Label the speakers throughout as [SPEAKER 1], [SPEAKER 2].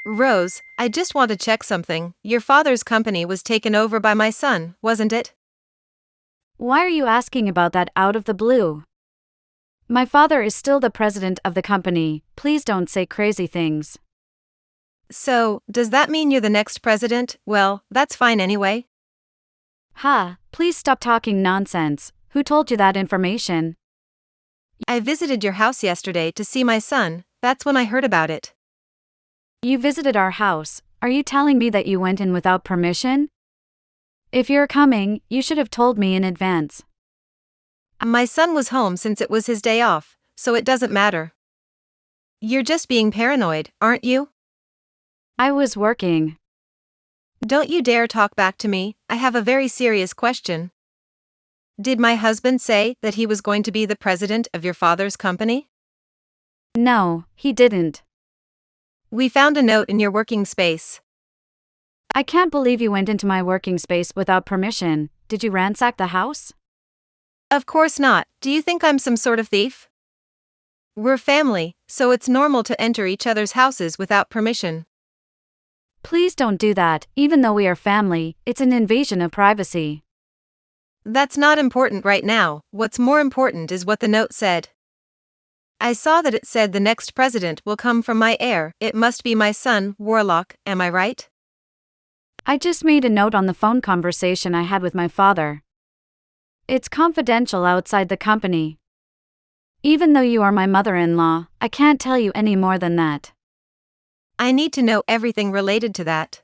[SPEAKER 1] Rose, I just want to check something. Your father's company was taken over by my son, wasn't it?
[SPEAKER 2] Why are you asking about that out of the blue? My father is still the president of the company. Please don't say crazy things.
[SPEAKER 1] So, does that mean you're the next president? Well, that's fine anyway.
[SPEAKER 2] Ha, please stop talking nonsense. Who told you that information?
[SPEAKER 1] I visited your house yesterday to see my son, that's when I heard about it.
[SPEAKER 2] You visited our house. Are you telling me that you went in without permission? If you're coming, you should have told me in advance.
[SPEAKER 1] My son was home since it was his day off, so it doesn't matter. You're just being paranoid, aren't you?
[SPEAKER 2] I was working.
[SPEAKER 1] Don't you dare talk back to me, I have a very serious question. Did my husband say that he was going to be the president of your father's company?
[SPEAKER 2] No, he didn't.
[SPEAKER 1] We found a note in your working space.
[SPEAKER 2] I can't believe you went into my working space without permission. Did you ransack the house?
[SPEAKER 1] Of course not. Do you think I'm some sort of thief? We're family, so it's normal to enter each other's houses without permission.
[SPEAKER 2] Please don't do that. Even though we are family, it's an invasion of privacy.
[SPEAKER 1] That's not important right now. What's more important is what the note said. I saw that it said the next president will come from my heir. It must be my son, Warlock, am I right?
[SPEAKER 2] I just made a note on the phone conversation I had with my father. It's confidential outside the company. Even though you are my mother-in-law, I can't tell you any more than that.
[SPEAKER 1] I need to know everything related to that.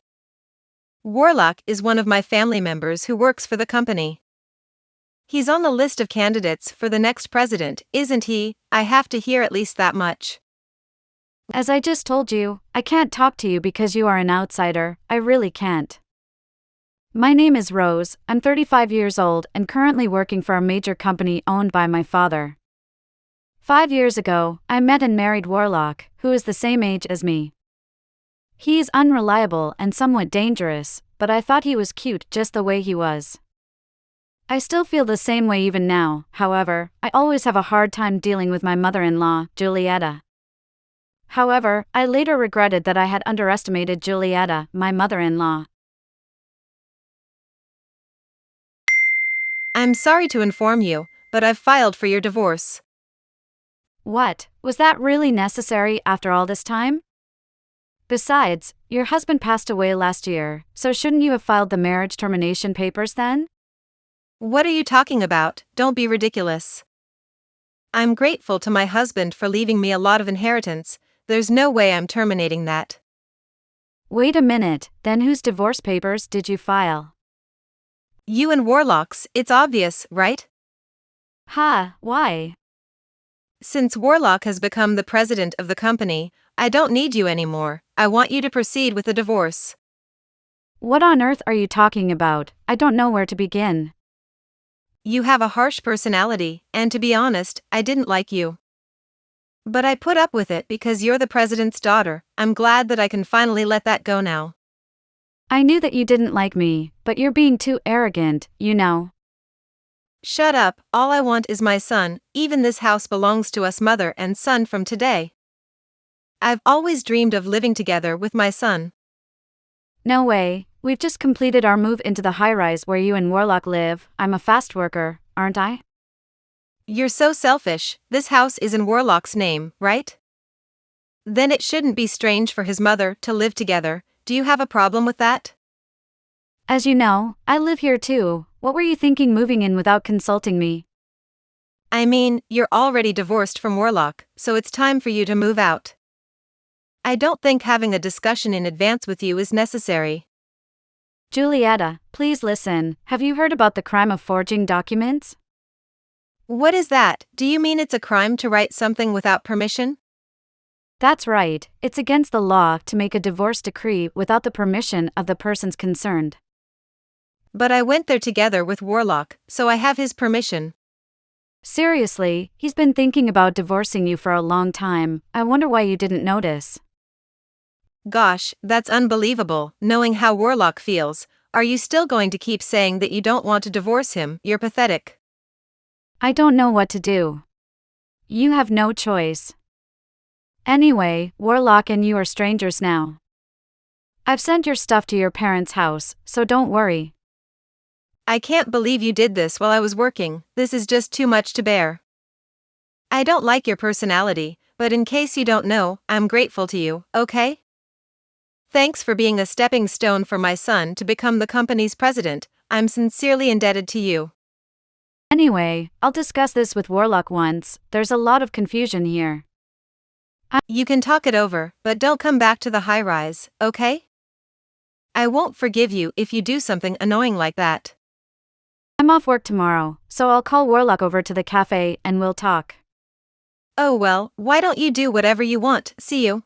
[SPEAKER 1] Warlock is one of my family members who works for the company. He's on the list of candidates for the next president, isn't he? I have to hear at least that much.
[SPEAKER 2] As I just told you, I can't talk to you because you are an outsider. I really can't. My name is Rose, I'm 35 years old and currently working for a major company owned by my father. 5 years ago, I met and married Warlock, who is the same age as me. He is unreliable and somewhat dangerous, but I thought he was cute just the way he was. I still feel the same way even now, however, I always have a hard time dealing with my mother-in-law, Giulietta. However, I later regretted that I had underestimated Giulietta, my mother-in-law.
[SPEAKER 1] I'm sorry to inform you, but I've filed for your divorce.
[SPEAKER 2] What, was that really necessary after all this time? Besides, your husband passed away last year, so shouldn't you have filed the marriage termination papers then?
[SPEAKER 1] What are you talking about? Don't be ridiculous. I'm grateful to my husband for leaving me a lot of inheritance. There's no way I'm terminating that.
[SPEAKER 2] Wait a minute, then whose divorce papers did you file?
[SPEAKER 1] You and Warlock's, it's obvious, right?
[SPEAKER 2] Ha, why?
[SPEAKER 1] Since Warlock has become the president of the company, I don't need you anymore. I want you to proceed with the divorce.
[SPEAKER 2] What on earth are you talking about? I don't know where to begin.
[SPEAKER 1] You have a harsh personality, and to be honest, I didn't like you. But I put up with it because you're the president's daughter. I'm glad that I can finally let that go now.
[SPEAKER 2] I knew that you didn't like me, but you're being too arrogant, you know.
[SPEAKER 1] Shut up, all I want is my son. Even this house belongs to us, mother and son, from today. I've always dreamed of living together with my son.
[SPEAKER 2] No way, we've just completed our move into the high-rise where you and Warlock live. I'm a fast worker, aren't I?
[SPEAKER 1] You're so selfish. This house is in Warlock's name, right? Then it shouldn't be strange for his mother to live together. Do you have a problem with that?
[SPEAKER 2] As you know, I live here too. What were you thinking moving in without consulting me?
[SPEAKER 1] I mean, you're already divorced from Warlock, so it's time for you to move out. I don't think having a discussion in advance with you is necessary.
[SPEAKER 2] Giulietta, please listen. Have you heard about the crime of forging documents?
[SPEAKER 1] What is that? Do you mean it's a crime to write something without permission?
[SPEAKER 2] That's right, it's against the law to make a divorce decree without the permission of the persons concerned.
[SPEAKER 1] But I went there together with Warlock, so I have his permission.
[SPEAKER 2] Seriously, he's been thinking about divorcing you for a long time. I wonder why you didn't notice.
[SPEAKER 1] Gosh, that's unbelievable. Knowing how Warlock feels, are you still going to keep saying that you don't want to divorce him? You're pathetic.
[SPEAKER 2] I don't know what to do. You have no choice. Anyway, Warlock and you are strangers now. I've sent your stuff to your parents' house, so don't worry.
[SPEAKER 1] I can't believe you did this while I was working. This is just too much to bear. I don't like your personality, but in case you don't know, I'm grateful to you, okay? Thanks for being a stepping stone for my son to become the company's president. I'm sincerely indebted to you.
[SPEAKER 2] Anyway, I'll discuss this with Warlock once. There's a lot of confusion here.
[SPEAKER 1] You can talk it over, but don't come back to the high rise, okay? I won't forgive you if you do something annoying like that.
[SPEAKER 2] I'm off work tomorrow, so I'll call Warlock over to the cafe and we'll talk.
[SPEAKER 1] Oh well, why don't you do whatever you want? See you.